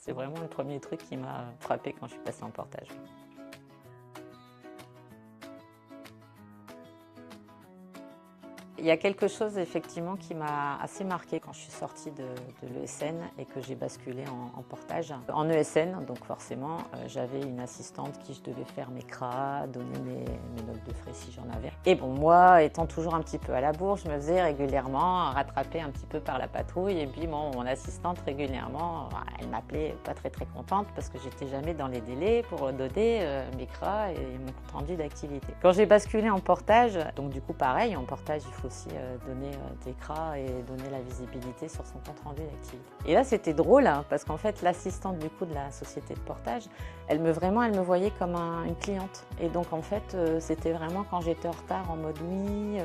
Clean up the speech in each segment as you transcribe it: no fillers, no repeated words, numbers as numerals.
C'est vraiment le premier truc qui m'a frappé quand je suis passée en portage. Il y a quelque chose effectivement qui m'a assez marqué quand je suis sortie de l'ESN et que j'ai basculé en portage. En ESN, donc forcément, j'avais une assistante qui je devais faire mes CRA, donner mes notes de frais si j'en avais. Et bon, moi, étant toujours un petit peu à la bourre, je me faisais régulièrement rattraper un petit peu par la patrouille. Et puis bon, mon assistante régulièrement, elle m'appelait pas très contente parce que j'étais jamais dans les délais pour donner mes CRA et mon compte rendu d'activité. Quand j'ai basculé en portage, donc du coup pareil, en portage il faut aussi donner des CRA et donner la visibilité sur son compte rendu d'activité. Et là c'était drôle hein, parce qu'en fait l'assistante du coup de la société de portage, elle me voyait comme une cliente. Et donc en fait c'était vraiment quand j'étais en retard en mode oui,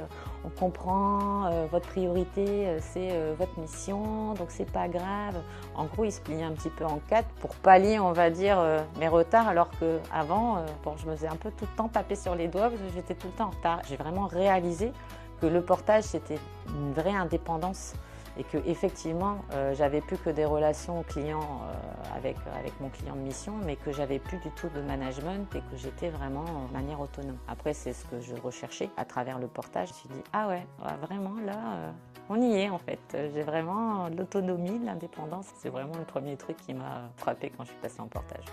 on comprend, votre priorité c'est votre mission, donc c'est pas grave. En gros il se pliait un petit peu en quatre pour pallier on va dire mes retards, alors qu'avant bon, je me faisais un peu tout le temps taper sur les doigts parce que j'étais tout le temps en retard. J'ai vraiment réalisé que le portage c'était une vraie indépendance et que effectivement j'avais plus que des relations clients avec mon client de mission, mais que j'avais plus du tout de management et que j'étais vraiment de manière autonome. Après c'est ce que je recherchais à travers le portage. Je me suis dit ah ouais, vraiment là on y est en fait. J'ai vraiment l'autonomie, l'indépendance. C'est vraiment le premier truc qui m'a frappée quand je suis passée en portage.